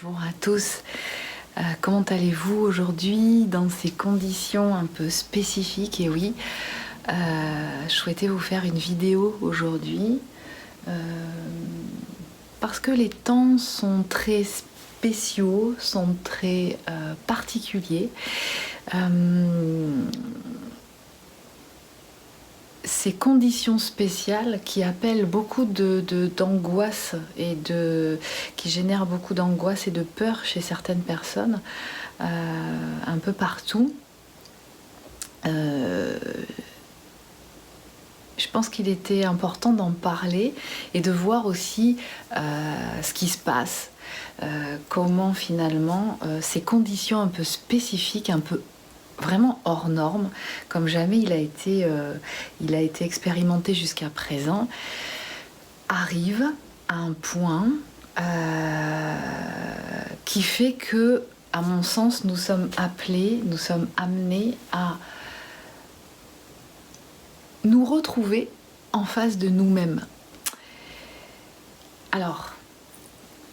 Bonjour à tous, comment allez-vous aujourd'hui dans ces conditions un peu spécifiques? Et oui, je souhaitais vous faire une vidéo aujourd'hui parce que les temps sont très spéciaux, sont très particuliers. Ces conditions spéciales qui appellent beaucoup d'angoisse et qui génèrent beaucoup d'angoisse et de peur chez certaines personnes, un peu partout. Je pense qu'il était important d'en parler et de voir aussi ce qui se passe, comment finalement ces conditions un peu spécifiques, un peu vraiment hors norme, comme jamais il a été expérimenté jusqu'à présent, arrive à un point qui fait que, à mon sens, nous sommes appelés, nous sommes amenés à nous retrouver en face de nous-mêmes. Alors,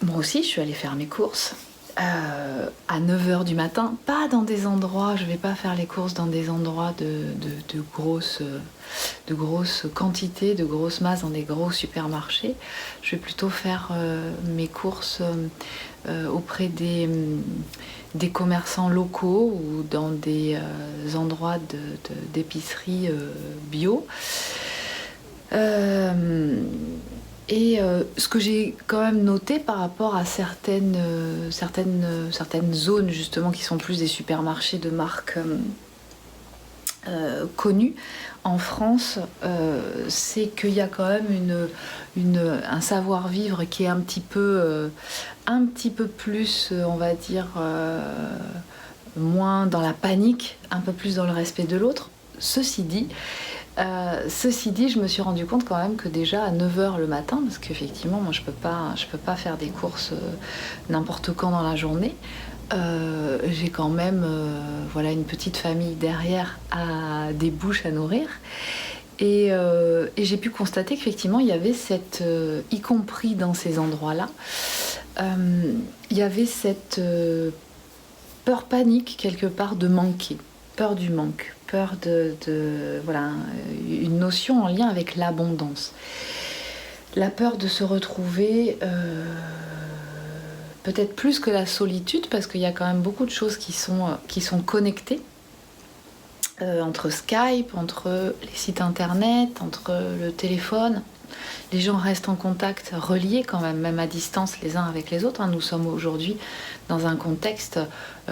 moi aussi, je suis allée faire mes courses. À 9h du matin, pas dans des endroits, je vais pas faire les courses dans des endroits de grosses quantités, de grosses masses, dans des gros supermarchés. Je vais plutôt faire mes courses auprès des commerçants locaux ou dans des endroits d'épicerie bio. Et ce que j'ai quand même noté par rapport à certaines zones justement qui sont plus des supermarchés de marques connues en France, c'est qu'il y a quand même un savoir-vivre qui est un petit peu plus, on va dire, moins dans la panique, un peu plus dans le respect de l'autre. Ceci dit, je me suis rendu compte quand même que déjà à 9h le matin, parce qu'effectivement moi je peux pas faire des courses n'importe quand dans la journée, j'ai quand même voilà, une petite famille derrière, des bouches à nourrir, et j'ai pu constater qu'effectivement il y avait y compris dans ces endroits-là, il y avait cette peur panique quelque part de manquer, peur du manque, peur voilà, une notion en lien avec l'abondance. La peur de se retrouver, peut-être plus que la solitude, parce qu'il y a quand même beaucoup de choses qui sont connectées, entre Skype, entre les sites internet, entre le téléphone. Les gens restent en contact, reliés quand même à distance les uns avec les autres. Nous sommes aujourd'hui dans un contexte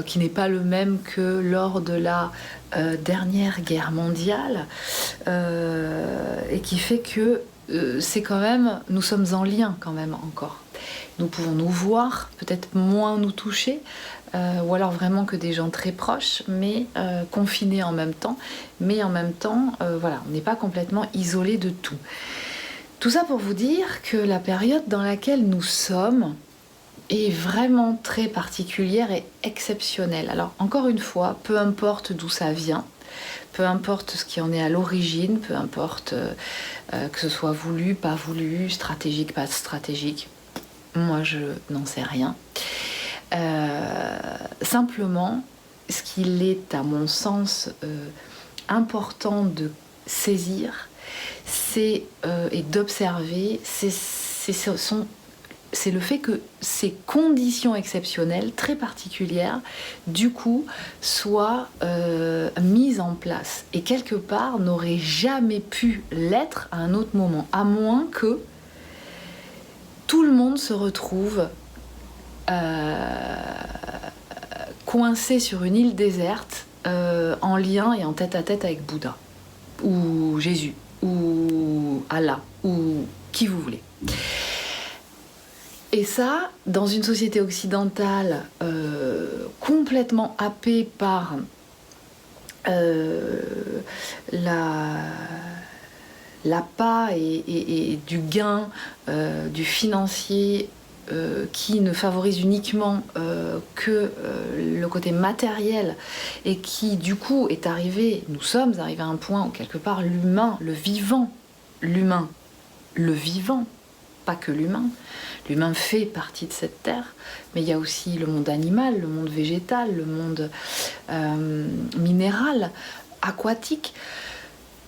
qui n'est pas le même que lors de la dernière guerre mondiale, et qui fait que c'est quand même, nous sommes en lien quand même encore. Nous pouvons nous voir, peut-être moins nous toucher, ou alors vraiment que des gens très proches, mais confinés en même temps. Mais en même temps, voilà, on n'est pas complètement isolé de tout. Tout ça pour vous dire que la période dans laquelle nous sommes est vraiment très particulière et exceptionnelle. Alors encore une fois, peu importe d'où ça vient, peu importe ce qui en est à l'origine, peu importe que ce soit voulu, pas voulu, stratégique, pas stratégique, moi je n'en sais rien. Simplement, ce qu'il est à mon sens important de saisir, et d'observer, c'est le fait que ces conditions exceptionnelles, très particulières, du coup, soient mises en place et quelque part n'auraient jamais pu l'être à un autre moment, à moins que tout le monde se retrouve coincé sur une île déserte, en lien et en tête-à-tête avec Bouddha ou Jésus ou Allah ou qui vous voulez. Et ça, dans une société occidentale complètement happée par l'appât et du gain, du financier, qui ne favorise uniquement que le côté matériel, et qui du coup nous sommes arrivés à un point où quelque part l'humain, le vivant, pas que l'humain, L'humain fait partie de cette terre, mais il y a aussi le monde animal, le monde végétal, le monde minéral, aquatique.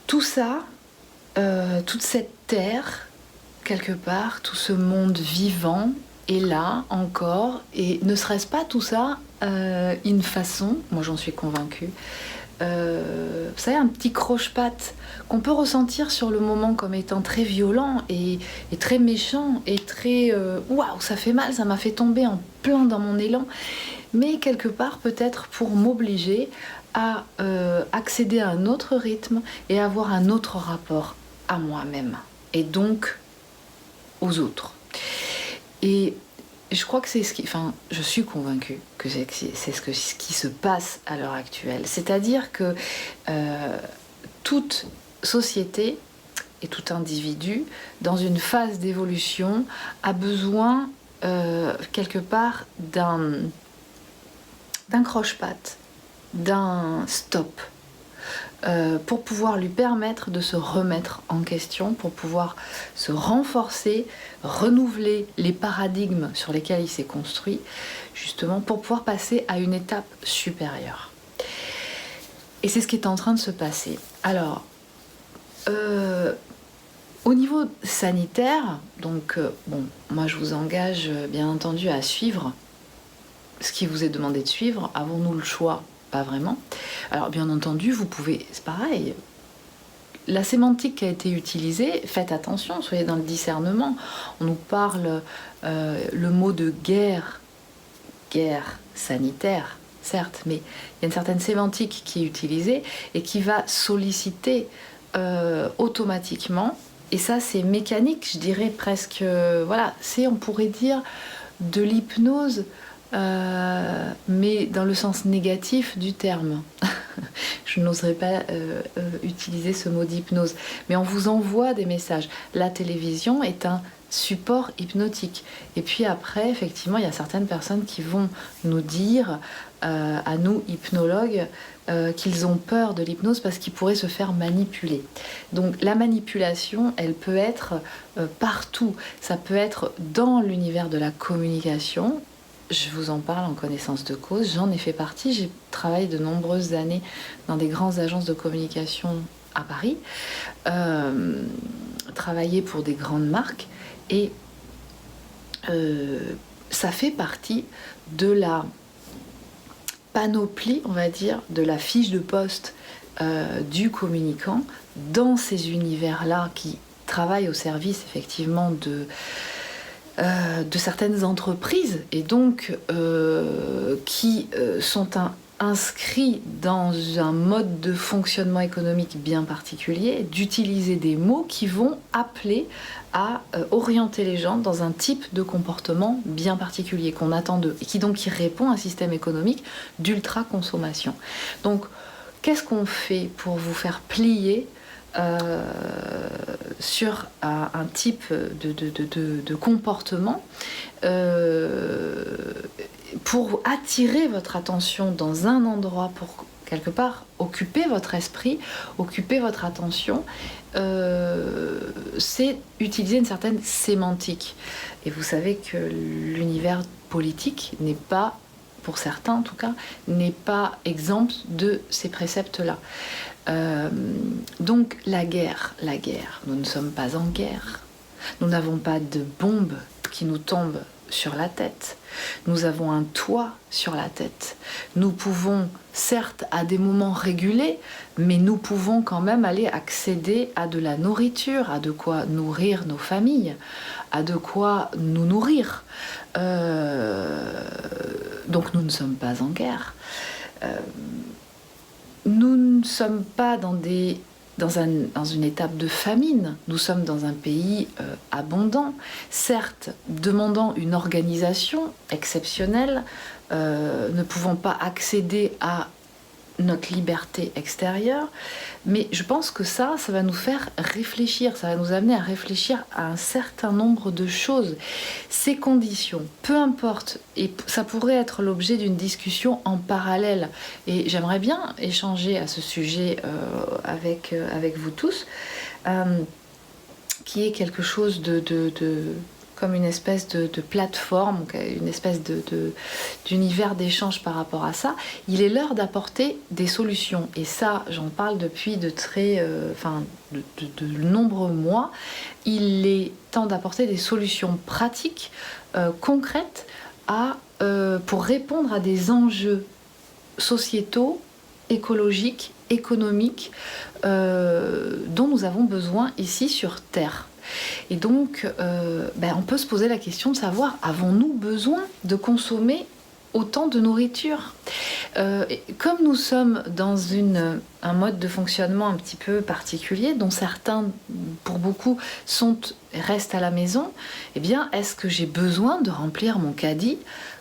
Tout ça, toute cette terre, quelque part, tout ce monde vivant est là encore. Et ne serait-ce pas tout ça une façon, moi j'en suis convaincue, vous savez, un petit croche-patte qu'on peut ressentir sur le moment comme étant très violent et très méchant et très waouh, ça fait mal, ça m'a fait tomber en plein dans mon élan, mais quelque part peut-être pour m'obliger à accéder à un autre rythme et avoir un autre rapport à moi-même et donc aux autres. Et je crois que c'est ce qui... Enfin, je suis convaincue que c'est ce qui se passe à l'heure actuelle. C'est-à-dire que toute société et tout individu, dans une phase d'évolution, a besoin, quelque part, d'un croche-patte, d'un stop, pour pouvoir lui permettre de se remettre en question, pour pouvoir se renforcer, renouveler les paradigmes sur lesquels il s'est construit, justement pour pouvoir passer à une étape supérieure. Et c'est ce qui est en train de se passer. Alors, au niveau sanitaire, donc, bon, moi je vous engage bien entendu à suivre ce qui vous est demandé de suivre. Avons-nous le choix ? Pas vraiment. Alors bien entendu, vous pouvez, c'est pareil, la sémantique qui a été utilisée, faites attention, soyez dans le discernement. On nous parle le mot de guerre sanitaire, certes, mais il y a une certaine sémantique qui est utilisée et qui va solliciter automatiquement, et ça c'est mécanique, je dirais presque, voilà, c'est, on pourrait dire, de l'hypnose, mais dans le sens négatif du terme. Je n'oserais pas utiliser ce mot d'hypnose, mais on vous envoie des messages. La télévision est un support hypnotique. Et puis après, effectivement, il y a certaines personnes qui vont nous dire, à nous, hypnologues, qu'ils ont peur de l'hypnose parce qu'ils pourraient se faire manipuler. Donc la manipulation, elle peut être partout. Ça peut être dans l'univers de la communication. Je vous en parle en connaissance de cause, j'en ai fait partie, j'ai travaillé de nombreuses années dans des grandes agences de communication à Paris, travaillé pour des grandes marques, et ça fait partie de la panoplie, on va dire, de la fiche de poste du communicant dans ces univers-là qui travaillent au service effectivement de certaines entreprises et donc qui sont inscrits dans un mode de fonctionnement économique bien particulier, d'utiliser des mots qui vont appeler à orienter les gens dans un type de comportement bien particulier qu'on attend d'eux et qui répond à un système économique d'ultra-consommation. Donc, qu'est-ce qu'on fait pour vous faire plier sur un type de comportement pour attirer votre attention dans un endroit, pour quelque part occuper votre esprit, occuper votre attention, c'est utiliser une certaine sémantique. Et vous savez que l'univers politique n'est pas, pour certains en tout cas, n'est pas exempt de ces préceptes-là. Donc la guerre, nous ne sommes pas en guerre. Nous n'avons pas de bombes qui nous tombent sur la tête. Nous avons un toit sur la tête. Nous pouvons, certes, à des moments régulés, mais nous pouvons quand même aller accéder à de la nourriture, à de quoi nourrir nos familles, à de quoi nous nourrir. Donc nous ne sommes pas en guerre. Nous ne sommes pas dans une étape de famine. Nous sommes dans un pays abondant, certes demandant une organisation exceptionnelle, ne pouvant pas accéder à notre liberté extérieure, mais je pense que ça va nous faire réfléchir, ça va nous amener à réfléchir à un certain nombre de choses. Ces conditions, peu importe, et ça pourrait être l'objet d'une discussion en parallèle, et j'aimerais bien échanger à ce sujet avec vous tous, qui est quelque chose comme une espèce de plateforme, une espèce d'univers d'échange par rapport à ça. Il est l'heure d'apporter des solutions. Et ça, j'en parle depuis de nombreux mois. Il est temps d'apporter des solutions pratiques, concrètes, pour répondre à des enjeux sociétaux, écologiques, économiques, dont nous avons besoin ici sur Terre. Et donc, on peut se poser la question de savoir, avons-nous besoin de consommer autant de nourriture ? Comme nous sommes dans un mode de fonctionnement un petit peu particulier, dont certains, pour beaucoup, restent à la maison, eh bien, est-ce que j'ai besoin de remplir mon caddie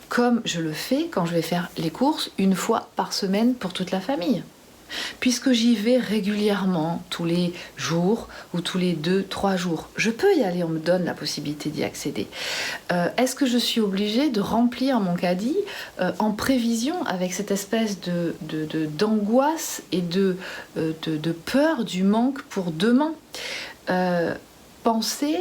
comme je le fais quand je vais faire les courses une fois par semaine pour toute la famille ? Puisque j'y vais régulièrement, tous les jours ou tous les 2-3 jours. Je peux y aller, on me donne la possibilité d'y accéder. Est-ce que je suis obligée de remplir mon caddie en prévision avec cette espèce d'angoisse et de peur du manque pour demain ? Pensez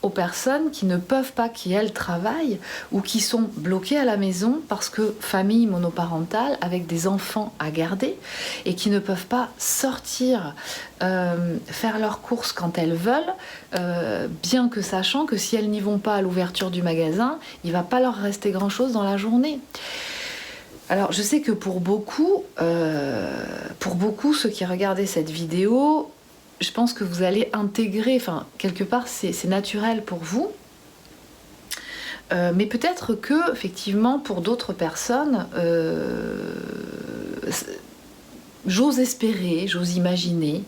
aux personnes qui ne peuvent pas, qui elles travaillent ou qui sont bloquées à la maison parce que famille monoparentale avec des enfants à garder et qui ne peuvent pas sortir faire leurs courses quand elles veulent, bien que sachant que si elles n'y vont pas à l'ouverture du magasin, il ne va pas leur rester grand-chose dans la journée. Alors je sais que pour beaucoup, ceux qui regardaient cette vidéo, je pense que vous allez intégrer, quelque part c'est naturel pour vous, mais peut-être que effectivement pour d'autres personnes, j'ose espérer, j'ose imaginer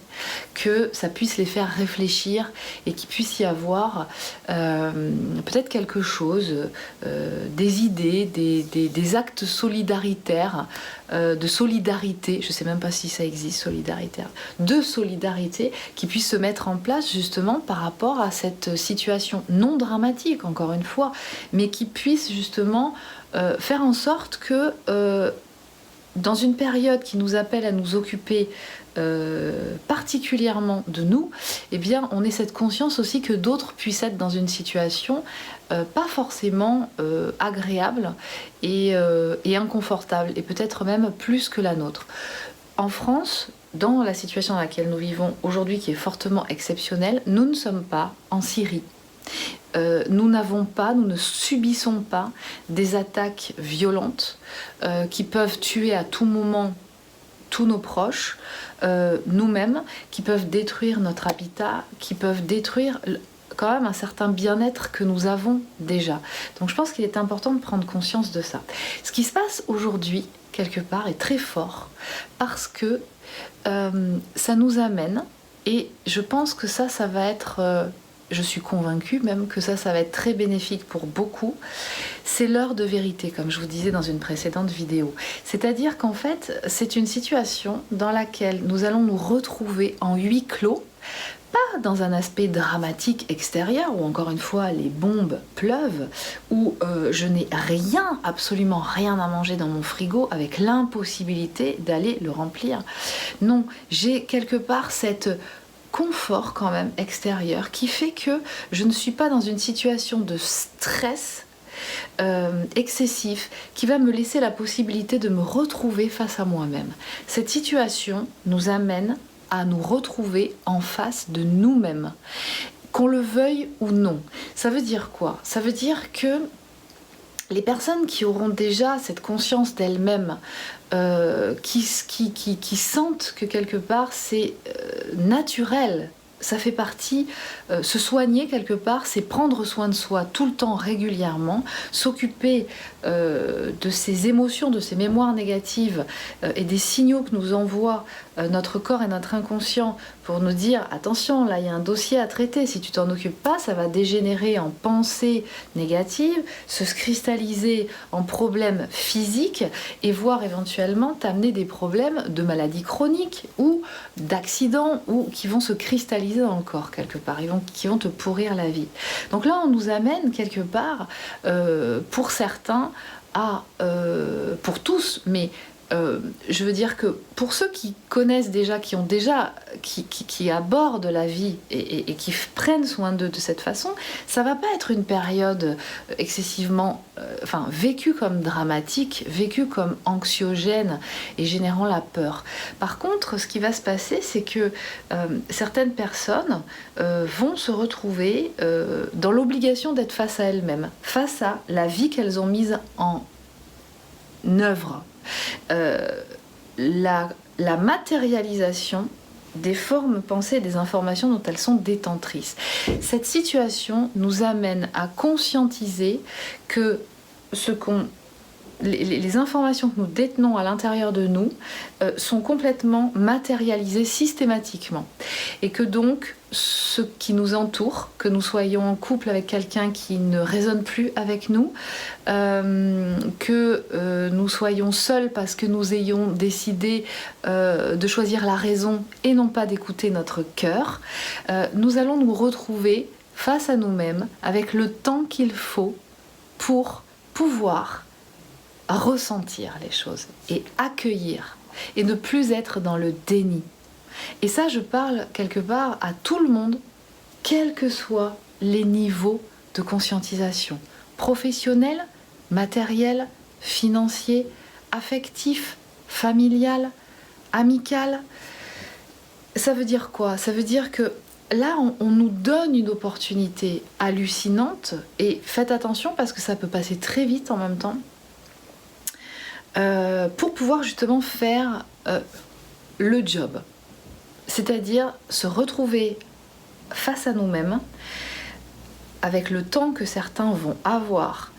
que ça puisse les faire réfléchir et qu'il puisse y avoir peut-être quelque chose, des idées, des actes solidaritaires, de solidarité, je ne sais même pas si ça existe, solidaritaire, de solidarité qui puissent se mettre en place justement par rapport à cette situation non dramatique, encore une fois, mais qui puisse justement faire en sorte que dans une période qui nous appelle à nous occuper particulièrement de nous, eh bien, on ait cette conscience aussi que d'autres puissent être dans une situation pas forcément agréable et inconfortable, et peut-être même plus que la nôtre. En France, dans la situation dans laquelle nous vivons aujourd'hui, qui est fortement exceptionnelle, nous ne sommes pas en Syrie. Nous ne subissons pas des attaques violentes qui peuvent tuer à tout moment tous nos proches, nous-mêmes, qui peuvent détruire notre habitat, qui peuvent détruire quand même un certain bien-être que nous avons déjà. Donc je pense qu'il est important de prendre conscience de ça. Ce qui se passe aujourd'hui, quelque part, est très fort parce que ça nous amène, et je pense que ça va être... je suis convaincue même que ça va être très bénéfique pour beaucoup. C'est l'heure de vérité, comme je vous disais dans une précédente vidéo. C'est-à-dire qu'en fait, c'est une situation dans laquelle nous allons nous retrouver en huis clos, pas dans un aspect dramatique extérieur, où encore une fois les bombes pleuvent, où je n'ai rien, absolument rien à manger dans mon frigo, avec l'impossibilité d'aller le remplir. Non, j'ai quelque part cette confort quand même extérieur qui fait que je ne suis pas dans une situation de stress excessif qui va me laisser la possibilité de me retrouver face à moi-même. Cette situation nous amène à nous retrouver en face de nous-mêmes, qu'on le veuille ou non. Ça veut dire quoi ? Ça veut dire que les personnes qui auront déjà cette conscience d'elles-mêmes, qui sentent que quelque part c'est naturel, ça fait partie, se soigner quelque part, c'est prendre soin de soi tout le temps, régulièrement, s'occuper de ces émotions, de ces mémoires négatives et des signaux que nous envoie notre corps et notre inconscient pour nous dire attention, là il y a un dossier à traiter, si tu t'en occupes pas, ça va dégénérer en pensées négatives, se cristalliser en problèmes physiques et voire éventuellement t'amener des problèmes de maladies chroniques ou d'accidents ou qui vont se cristalliser dans le corps quelque part, qui vont te pourrir la vie. Donc là on nous amène quelque part pour certains pour tous, mais je veux dire que pour ceux qui connaissent déjà, qui abordent la vie et qui prennent soin d'eux de cette façon, ça va pas être une période excessivement, vécue comme dramatique, vécue comme anxiogène et générant la peur. Par contre, ce qui va se passer, c'est que certaines personnes vont se retrouver dans l'obligation d'être face à elles-mêmes, face à la vie qu'elles ont mise en œuvre. La matérialisation des formes pensées et des informations dont elles sont détentrices. Cette situation nous amène à conscientiser que les informations que nous détenons à l'intérieur de nous sont complètement matérialisées systématiquement. Et que donc, ce qui nous entoure, que nous soyons en couple avec quelqu'un qui ne résonne plus avec nous, que nous soyons seuls parce que nous ayons décidé de choisir la raison et non pas d'écouter notre cœur, nous allons nous retrouver face à nous-mêmes avec le temps qu'il faut pour pouvoir ressentir les choses et accueillir et ne plus être dans le déni. Et ça, je parle quelque part à tout le monde, quels que soient les niveaux de conscientisation, professionnel, matériel, financier, affectif, familial, amical. Ça veut dire quoi? Ça veut dire que là, on nous donne une opportunité hallucinante, et faites attention parce que ça peut passer très vite en même temps, pour pouvoir justement faire le job. C'est-à-dire se retrouver face à nous-mêmes, avec le temps que certains vont avoir,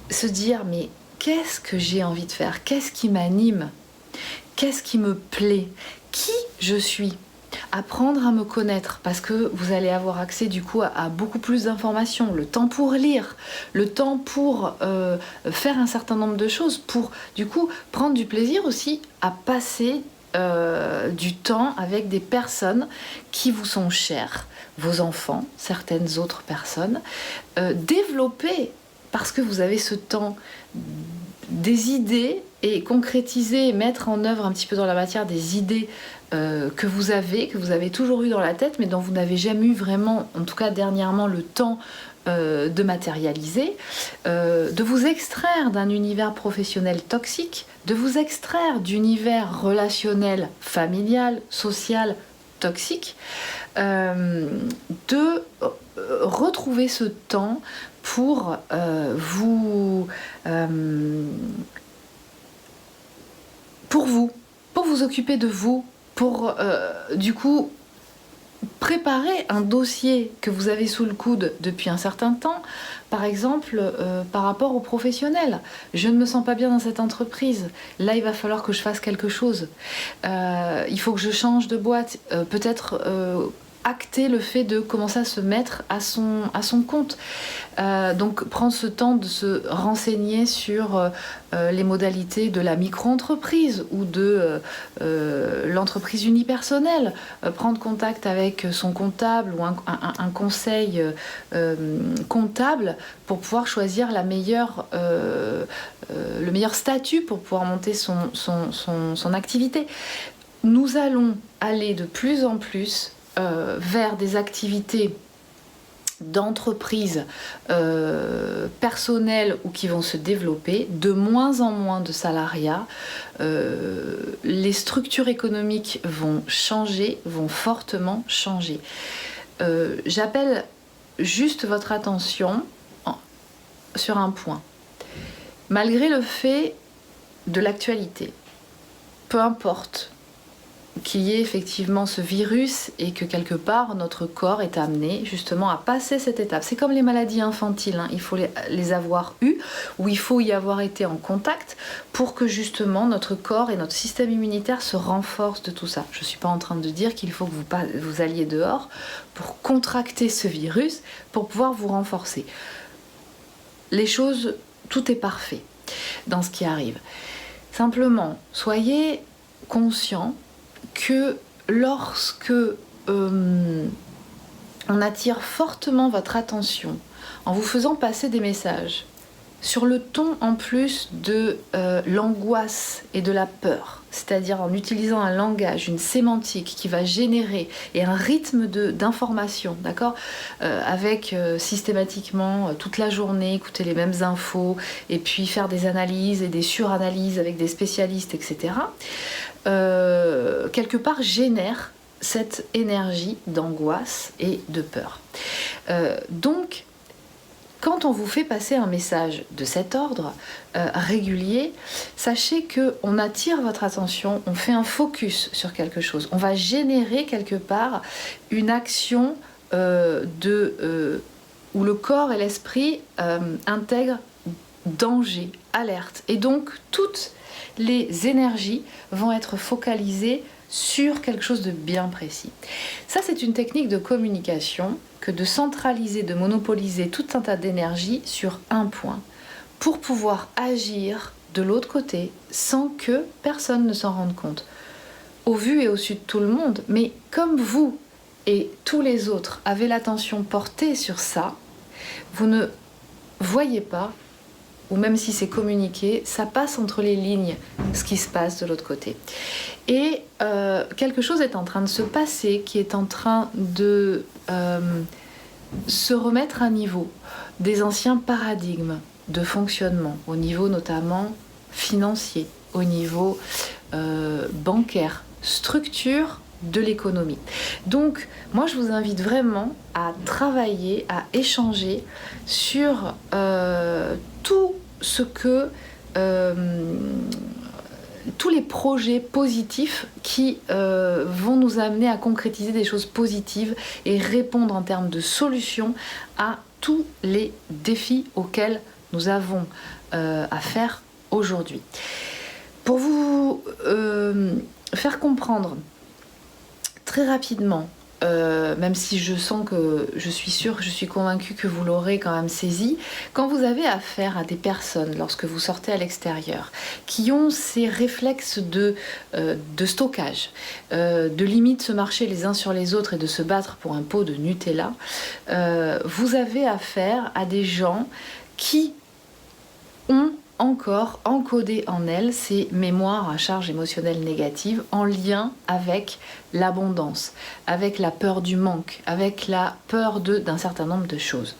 se dire mais qu'est-ce que j'ai envie de faire? Qu'est-ce qui m'anime? Qu'est-ce qui me plaît? Qui je suis? Apprendre à me connaître, parce que vous allez avoir accès du coup à beaucoup plus d'informations, le temps pour lire, le temps pour faire un certain nombre de choses, pour du coup prendre du plaisir aussi à passer du temps avec des personnes qui vous sont chères, vos enfants, certaines autres personnes, développer, parce que vous avez ce temps, des idées et concrétiser, mettre en œuvre un petit peu dans la matière des idées que vous avez toujours eu dans la tête, mais dont vous n'avez jamais eu vraiment, en tout cas dernièrement, le temps de matérialiser, de vous extraire d'un univers professionnel toxique, de vous extraire d'univers relationnel, familial, social, toxique, de retrouver ce temps pour vous occuper de vous, pour du coup préparer un dossier que vous avez sous le coude depuis un certain temps, par exemple par rapport aux professionnels. Je ne me sens pas bien dans cette entreprise, là il va falloir que je fasse quelque chose, il faut que je change de boîte, peut-être acter le fait de commencer à se mettre à son compte. Donc prendre ce temps de se renseigner sur les modalités de la micro-entreprise ou de l'entreprise unipersonnelle, prendre contact avec son comptable ou un conseil comptable pour pouvoir choisir le meilleur statut pour pouvoir monter son activité. Nous allons aller de plus en plus vers des activités d'entreprises personnelles ou qui vont se développer, de moins en moins de salariat, les structures économiques vont changer, vont fortement changer. J'appelle juste votre attention sur un point. Malgré le fait de l'actualité, peu importe qu'il y ait effectivement ce virus et que quelque part notre corps est amené justement à passer cette étape. C'est comme les maladies infantiles, hein. Il faut les avoir eues ou il faut y avoir été en contact pour que justement notre corps et notre système immunitaire se renforcent de tout ça. Je ne suis pas en train de dire qu'il faut que vous alliez dehors pour contracter ce virus pour pouvoir vous renforcer. Les choses, tout est parfait dans ce qui arrive. Simplement, soyez conscients que lorsque on attire fortement votre attention en vous faisant passer des messages sur le ton en plus de l'angoisse et de la peur, c'est-à-dire en utilisant un langage, une sémantique qui va générer et un rythme d'information, d'accord, avec systématiquement toute la journée écouter les mêmes infos et puis faire des analyses et des suranalyses avec des spécialistes, etc. Quelque part génère cette énergie d'angoisse et de peur. Donc, quand on vous fait passer un message de cet ordre régulier, sachez qu'on attire votre attention, on fait un focus sur quelque chose, on va générer quelque part une action où le corps et l'esprit intègrent danger, alerte, et donc toutes les énergies vont être focalisées sur quelque chose de bien précis. Ça, c'est une technique de communication que de centraliser, de monopoliser tout un tas d'énergie sur un point pour pouvoir agir de l'autre côté sans que personne ne s'en rende compte. Au vu et au su de tout le monde, mais comme vous et tous les autres avez l'attention portée sur ça, vous ne voyez pas, ou même si c'est communiqué, ça passe entre les lignes ce qui se passe de l'autre côté. Et quelque chose est en train de se passer qui est en train de se remettre à niveau des anciens paradigmes de fonctionnement, au niveau notamment financier, au niveau bancaire, structure de l'économie. Donc, moi, je vous invite vraiment à travailler, à échanger sur tout ce que tous les projets positifs qui vont nous amener à concrétiser des choses positives et répondre en termes de solutions à tous les défis auxquels nous avons affaire aujourd'hui. Pour vous faire comprendre très rapidement, même si je sens que je suis convaincue que vous l'aurez quand même saisi, quand vous avez affaire à des personnes, lorsque vous sortez à l'extérieur, qui ont ces réflexes de stockage, de limite se marcher les uns sur les autres et de se battre pour un pot de Nutella, vous avez affaire à des gens qui ont encore encodé en elles ces mémoires à charge émotionnelle négative en lien avec l'abondance, avec la peur du manque, avec la peur d'un certain nombre de choses.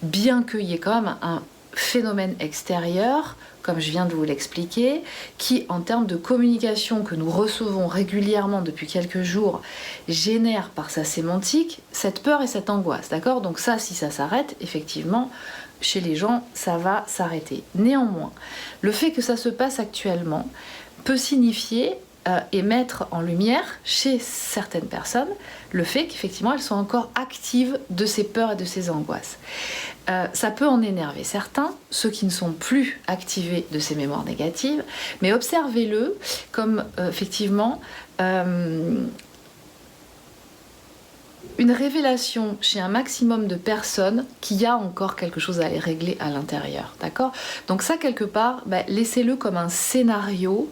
Bien qu'il y ait quand même un phénomène extérieur, comme je viens de vous l'expliquer, qui en termes de communication que nous recevons régulièrement depuis quelques jours, génère par sa sémantique cette peur et cette angoisse, d'accord ? Donc ça, si ça s'arrête, effectivement, chez les gens, ça va s'arrêter. Néanmoins, le fait que ça se passe actuellement peut signifier et mettre en lumière chez certaines personnes le fait qu'effectivement elles sont encore actives de ces peurs et de ces angoisses. Ça peut en énerver certains, ceux qui ne sont plus activés de ces mémoires négatives, mais observez-le comme effectivement une révélation chez un maximum de personnes qu'il y a encore quelque chose à régler à l'intérieur, d'accord ? Donc ça, quelque part, laissez-le comme un scénario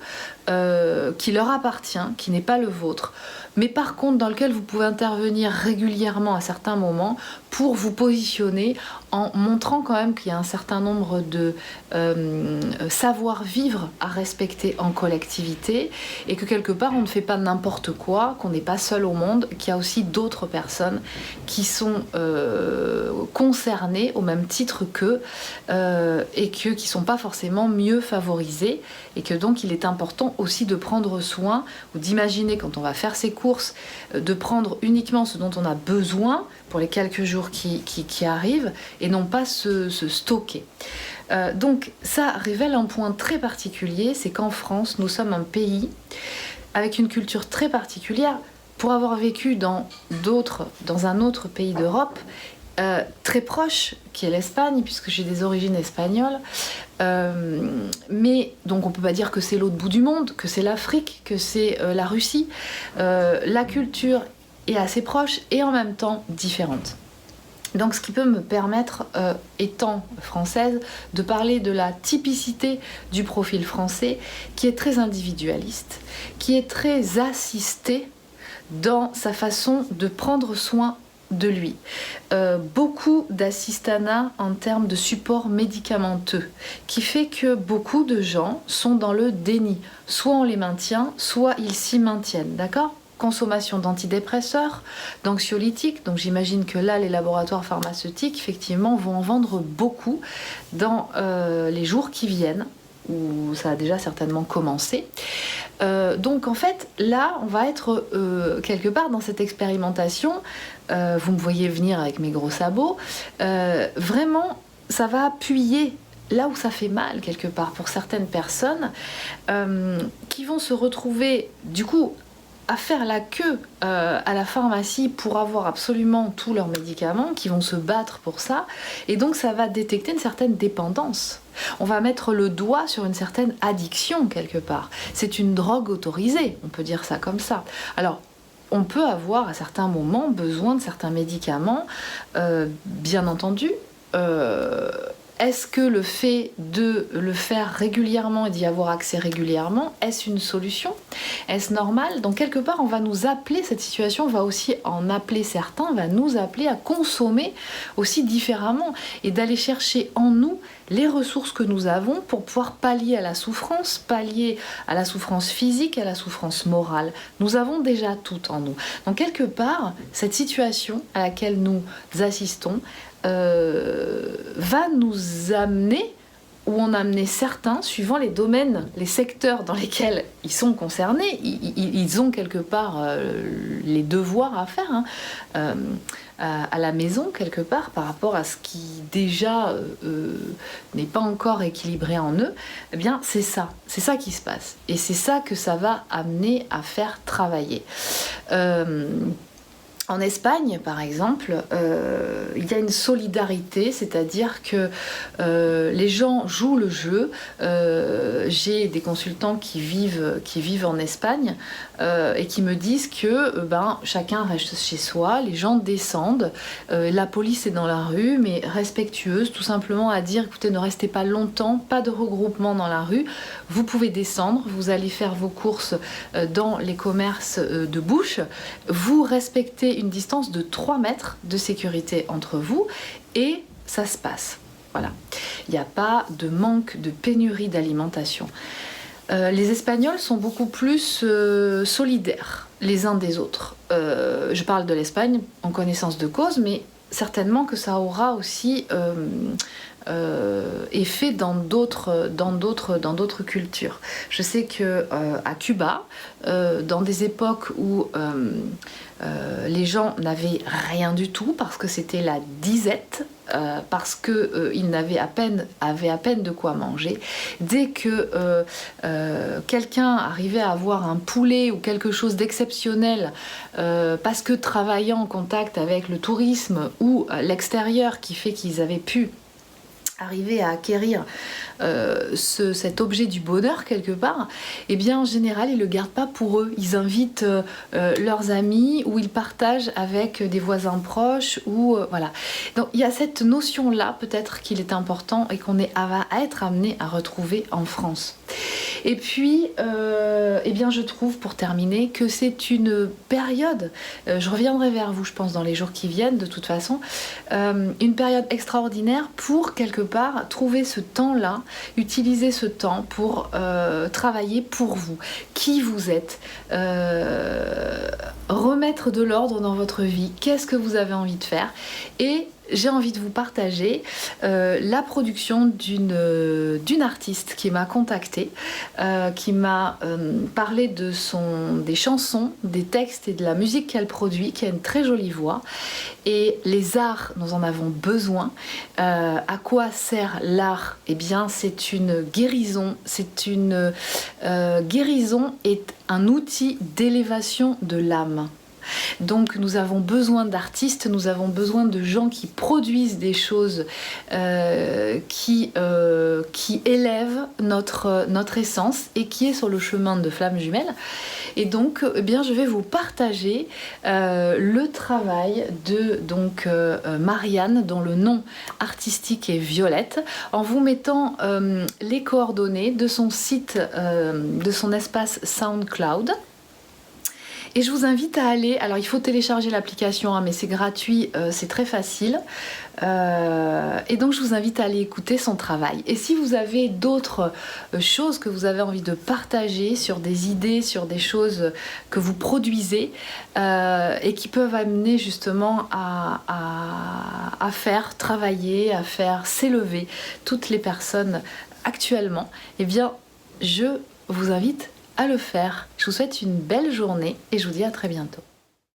qui leur appartient, qui n'est pas le vôtre, mais par contre dans lequel vous pouvez intervenir régulièrement à certains moments pour vous positionner en montrant quand même qu'il y a un certain nombre de savoir-vivre à respecter en collectivité et que quelque part on ne fait pas n'importe quoi, qu'on n'est pas seul au monde, qu'il y a aussi d'autres personnes qui sont concernées au même titre qu'eux et qui ne sont pas forcément mieux favorisées et que donc il est important aussi de prendre soin ou d'imaginer quand on va faire ses courses, de prendre uniquement ce dont on a besoin pour les quelques jours qui arrivent et non pas se stocker. Donc ça révèle un point très particulier, c'est qu'en France, nous sommes un pays avec une culture très particulière. Pour avoir vécu dans un autre pays d'Europe, très proche, qui est l'Espagne, puisque j'ai des origines espagnoles, mais donc on peut pas dire que c'est l'autre bout du monde, que c'est l'Afrique, que c'est la Russie. La culture est assez proche et en même temps différente. Donc ce qui peut me permettre, étant française, de parler de la typicité du profil français, qui est très individualiste, qui est très assisté dans sa façon de prendre soin de lui, beaucoup d'assistanat en termes de support médicamenteux, qui fait que beaucoup de gens sont dans le déni. Soit on les maintient, soit ils s'y maintiennent, d'accord ? Consommation d'antidépresseurs, d'anxiolytiques, donc j'imagine que là les laboratoires pharmaceutiques effectivement vont en vendre beaucoup dans les jours qui viennent, où ça a déjà certainement commencé. Donc en fait là on va être quelque part dans cette expérimentation, vous me voyez venir avec mes gros sabots, vraiment ça va appuyer là où ça fait mal quelque part pour certaines personnes qui vont se retrouver du coup à faire la queue à la pharmacie pour avoir absolument tous leurs médicaments, qui vont se battre pour ça, et donc ça va détecter une certaine dépendance. On va mettre le doigt sur une certaine addiction quelque part. C'est une drogue autorisée, on peut dire ça comme ça. Alors, on peut avoir à certains moments besoin de certains médicaments, bien entendu. Est-ce que le fait de le faire régulièrement et d'y avoir accès régulièrement, est-ce une solution? Est-ce normal? Donc quelque part, on va nous appeler, cette situation va aussi en appeler certains, va nous appeler à consommer aussi différemment et d'aller chercher en nous les ressources que nous avons pour pouvoir pallier à la souffrance physique, à la souffrance morale. Nous avons déjà tout en nous. Donc quelque part, cette situation à laquelle nous assistons va nous amener, ou en amener certains, suivant les domaines, les secteurs dans lesquels ils sont concernés. Ils ont quelque part les devoirs à faire à la maison, quelque part, par rapport à ce qui déjà n'est pas encore équilibré en eux. Eh bien, c'est ça qui se passe. Et c'est ça que ça va amener à faire travailler. En Espagne, par exemple, il y a une solidarité, c'est-à-dire que les gens jouent le jeu. J'ai des consultants qui vivent en Espagne et qui me disent que chacun reste chez soi, les gens descendent, la police est dans la rue, mais respectueuse, tout simplement à dire, écoutez, ne restez pas longtemps, pas de regroupement dans la rue, vous pouvez descendre, vous allez faire vos courses dans les commerces de bouche, vous respectez une distance de 3 mètres de sécurité entre vous et ça se passe. Voilà. Il n'y a pas de manque, de pénurie d'alimentation. Les Espagnols sont beaucoup plus solidaires les uns des autres. Je parle de l'Espagne en connaissance de cause, mais certainement que ça aura aussi effet dans d'autres cultures. Je sais que à Cuba, dans des époques où les gens n'avaient rien du tout parce que c'était la disette, parce qu'ils avaient à peine de quoi manger. Dès que quelqu'un arrivait à avoir un poulet ou quelque chose d'exceptionnel, parce que travaillant en contact avec le tourisme ou l'extérieur qui fait qu'ils avaient pu arriver à acquérir cet objet du bonheur quelque part, eh bien en général ils le gardent pas pour eux, ils invitent leurs amis ou ils partagent avec des voisins proches ou voilà. Donc il y a cette notion là peut-être qu'il est important et qu'on va être amené à retrouver en France. Et puis eh bien je trouve pour terminer que c'est une période, je reviendrai vers vous je pense dans les jours qui viennent de toute façon, une période extraordinaire pour quelque part trouver ce temps-là, utiliser ce temps pour travailler pour vous, qui vous êtes, remettre de l'ordre dans votre vie, qu'est-ce que vous avez envie de faire. Et j'ai envie de vous partager la production d'une artiste qui m'a contactée, qui m'a parlé des chansons, des textes et de la musique qu'elle produit, qui a une très jolie voix. Et les arts, nous en avons besoin. À quoi sert l'art? Eh bien, c'est une guérison. Guérison est un outil d'élévation de l'âme. Donc nous avons besoin d'artistes, nous avons besoin de gens qui produisent des choses qui élèvent notre essence et qui est sur le chemin de Flammes Jumelles. Et donc eh bien, je vais vous partager le travail de Marianne, dont le nom artistique est Violette, en vous mettant les coordonnées de son site, de son espace SoundCloud. Et je vous invite à aller, alors il faut télécharger l'application, hein, mais c'est gratuit, c'est très facile. Et donc je vous invite à aller écouter son travail. Et si vous avez d'autres choses que vous avez envie de partager, sur des idées, sur des choses que vous produisez et qui peuvent amener justement à faire travailler, à faire s'élever toutes les personnes actuellement, eh bien je vous invite à le faire. Je vous souhaite une belle journée et je vous dis à très bientôt.